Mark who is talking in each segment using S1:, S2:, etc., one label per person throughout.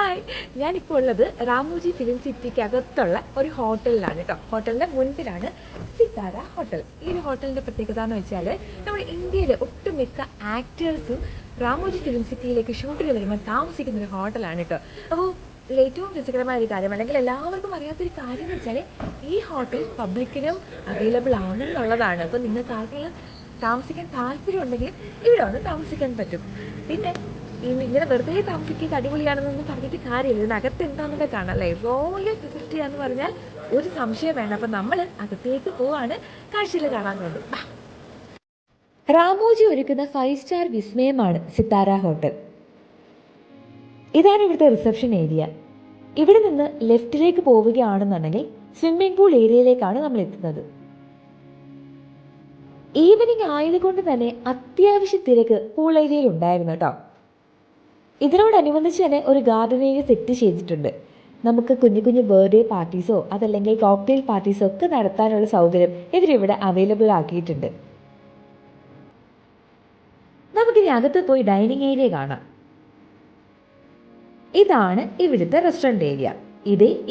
S1: Hi, ഞാനിപ്പോൾ ഉള്ളത് Ramoji film സിറ്റിക്ക് അകത്തുള്ള ഒരു ഹോട്ടലിലാണ് കേട്ടോ. ഹോട്ടലിൻ്റെ മുൻപിലാണ് സിത്താര ഹോട്ടൽ. ഈ ഒരു ഹോട്ടലിൻ്റെ പ്രത്യേകത എന്ന് വെച്ചാൽ നമ്മുടെ ഇന്ത്യയിലെ ഒട്ടുമിക്ക ആക്ടേഴ്സും റാമോജി ഫിലിം സിറ്റിയിലേക്ക് ഷൂട്ടിന് വരുമ്പോൾ താമസിക്കുന്ന ഒരു ഹോട്ടലാണ് കേട്ടോ. അപ്പോൾ ഏറ്റവും രസകരമായ ഒരു കാര്യം, അല്ലെങ്കിൽ എല്ലാവർക്കും അറിയാത്തൊരു കാര്യം എന്ന് വെച്ചാൽ ഈ ഹോട്ടൽ പബ്ലിക്കിനും അവൈലബിൾ ആണെന്നുള്ളതാണ്. അപ്പോൾ നിങ്ങൾക്ക് ആർക്കെങ്കിലും താമസിക്കാൻ താല്പര്യമുണ്ടെങ്കിൽ ഇവിടെ വന്ന് താമസിക്കാൻ പറ്റും. പിന്നെ ഇങ്ങനെ വെറുതെ താമസിക്കുന്നത് അടിപൊളിയാണെന്നൊന്നും പറഞ്ഞിട്ട് കാര്യമില്ല. ഇതിനകത്ത് എന്താണെന്നൊക്കെ കാണാം അല്ലേ. റോയൽ ഫെസിലിറ്റിയാന്ന് പറഞ്ഞാൽ ഒരു സംശയം വേണം. അപ്പം നമ്മൾ അകത്തേക്ക് പോവാണ്, കാഴ്ചയിൽ കാണാൻ വേണ്ടി. റാമോജി ഒരുക്കുന്ന 5 സ്റ്റാർ വിസ്മയമാണ് സിത്താര ഹോട്ടൽ. ഇതാണ് ഇവിടുത്തെ റിസപ്ഷൻ ഏരിയ. ഇവിടെ നിന്ന് ലെഫ്റ്റിലേക്ക് പോവുകയാണെന്നുണ്ടെങ്കിൽ സ്വിമ്മിംഗ് പൂൾ ഏരിയയിലേക്കാണ് നമ്മൾ എത്തുന്നത്. ഈവനിങ് ആയതുകൊണ്ട് തന്നെ അത്യാവശ്യ തിരക്ക് പൂൾ ഏരിയയിൽ ഉണ്ടായിരുന്നു കേട്ടോ. ഇതിനോടനുബന്ധിച്ച് തന്നെ ഒരു ഗാർഡൻ ഏരിയ സെറ്റ് ചെയ്തിട്ടുണ്ട്. നമുക്ക് കുഞ്ഞു കുഞ്ഞു ബർത്ത്ഡേ പാർട്ടീസോ അതല്ലെങ്കിൽ കോക്ടെയിൽ പാർട്ടീസോ ഒക്കെ നടത്താനുള്ള സൗകര്യം ഇതിലിവിടെ അവൈലബിൾ ആക്കിയിട്ടുണ്ട്. നമുക്കിനി അകത്ത് പോയി ഡൈനിങ് ഏരിയ കാണാം. ഇതാണ് ഇവിടുത്തെ റെസ്റ്റോറൻറ്റ് ഏരിയ.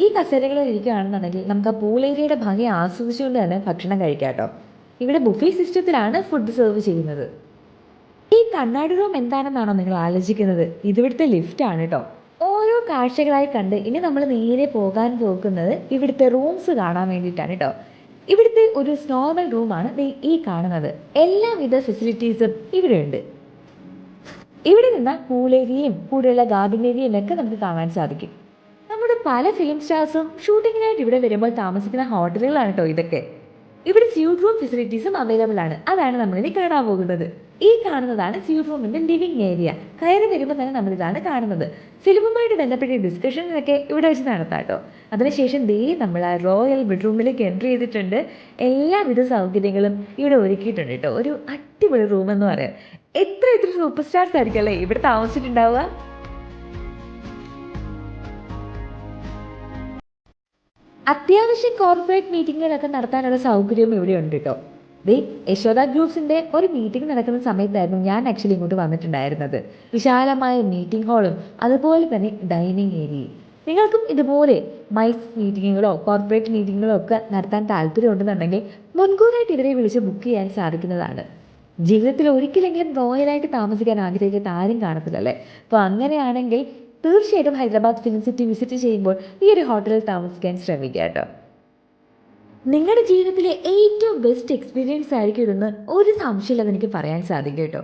S1: ഈ കസേരകളിൽ ഇരിക്കുകയാണെന്നുണ്ടെങ്കിൽ നമുക്ക് ആ പൂൾ ഏരിയയുടെ ഭംഗി ആസ്വദിച്ചുകൊണ്ട് തന്നെ ഭക്ഷണം കഴിക്കാം കേട്ടോ. ഇവിടെ ബുഫേ സിസ്റ്റത്തിലാണ് ഫുഡ് സെർവ് ചെയ്യുന്നത്. ഈ കണ്ണാടി റൂം എന്താണെന്നാണോ നിങ്ങൾ ആലോചിക്കുന്നത്? ഇതിവിടുത്തെ ലിഫ്റ്റാണ് കേട്ടോ. ഓരോ കാഴ്ചകളായി കണ്ട് ഇനി നമ്മൾ നേരെ പോകാൻ പോകുന്നത് ഇവിടുത്തെ റൂംസ് കാണാൻ വേണ്ടിയിട്ടാണ് കേട്ടോ. ഇവിടുത്തെ ഒരു നോർമൽ റൂമാണ് ഈ കാണുന്നത്. എല്ലാവിധ ഫെസിലിറ്റീസും ഇവിടെ ഉണ്ട്. ഇവിടെ നിന്ന് പൂൾ ഏരിയയും കൂടെയുള്ള ഗാർഡൻ ഏരിയയും ഒക്കെ നമുക്ക് കാണാൻ സാധിക്കും. നമ്മുടെ പല ഫിലിം സ്റ്റാർസും ഷൂട്ടിങ്ങിനായിട്ട് ഇവിടെ വരുമ്പോൾ താമസിക്കുന്ന ഹോട്ടലുകളാണ് കേട്ടോ ഇതൊക്കെ. ഇവിടെ സ്യൂട്ട് റൂം ഫെസിലിറ്റീസും അവൈലബിൾ ആണ്. അതാണ് നമ്മളിനി കാണാൻ പോകുന്നത്. ഈ കാണുന്നതാണ് സ്യൂട്ട് റൂമിൻ്റെ ലിവിങ് ഏരിയ. കയറി വരുമ്പോൾ തന്നെ നമ്മളിതാണ് കാണുന്നത്. ഫിലിമുമായിട്ട് ബന്ധപ്പെട്ട ഡിസ്കഷനൊക്കെ ഇവിടെ വെച്ച് നടത്താം കേട്ടോ. അതിനുശേഷം നമ്മൾ ആ റോയൽ ബെഡ്റൂമിലേക്ക് എൻട്രി ചെയ്തിട്ടുണ്ട്. എല്ലാവിധ സൗകര്യങ്ങളും ഇവിടെ ഒരുക്കിയിട്ടുണ്ട് കേട്ടോ. ഒരു അടിപൊളി റൂമെന്ന് പറയാം. എത്ര സൂപ്പർ സ്റ്റാർസ് ആയിരിക്കും അല്ലേ ഇവിടെ താമസിച്ചിട്ടുണ്ടാവുക. അത്യാവശ്യം കോർപ്പറേറ്റ് മീറ്റിങ്ങുകളൊക്കെ നടത്താനുള്ള സൗകര്യവും ഇവിടെ ഉണ്ട് കേട്ടോ. യശോദ ഗ്രൂപ്പ്സിൻ്റെ ഒരു മീറ്റിംഗ് നടക്കുന്ന സമയത്തായിരുന്നു ഞാൻ ആക്ച്വലി ഇങ്ങോട്ട് വന്നിട്ടുണ്ടായിരുന്നത്. വിശാലമായ മീറ്റിംഗ് ഹാളും അതുപോലെ തന്നെ ഡൈനിങ് ഏരിയയും. നിങ്ങൾക്കും ഇതുപോലെ മൈസ് മീറ്റിങ്ങുകളോ കോർപ്പറേറ്റ് മീറ്റിങ്ങുകളോ ഒക്കെ നടത്താൻ താല്പര്യമുണ്ടെന്നുണ്ടെങ്കിൽ മുൻകൂറായിട്ട് ഇവരെ വിളിച്ച് ബുക്ക് ചെയ്യാൻ സാധിക്കുന്നതാണ്. ജീവിതത്തിൽ ഒരിക്കലെങ്കിലും റോയലായിട്ട് താമസിക്കാൻ ആഗ്രഹിക്കുന്ന ആരും കാണത്തില്ലല്ലേ. അപ്പോൾ അങ്ങനെയാണെങ്കിൽ തീർച്ചയായിട്ടും ഹൈദരാബാദ് ഫിലിം സിറ്റി വിസിറ്റ് ചെയ്യുമ്പോൾ ഈ ഒരു ഹോട്ടലിൽ താമസിക്കാൻ ശ്രമിക്കുക കേട്ടോ. നിങ്ങളുടെ ജീവിതത്തിലെ ഏറ്റവും ബെസ്റ്റ് എക്സ്പീരിയൻസ് ആയിരിക്കും ഇതെന്ന് ഒരു സംശയമില്ലെന്ന് എനിക്ക് പറയാൻ സാധിക്കും കേട്ടോ.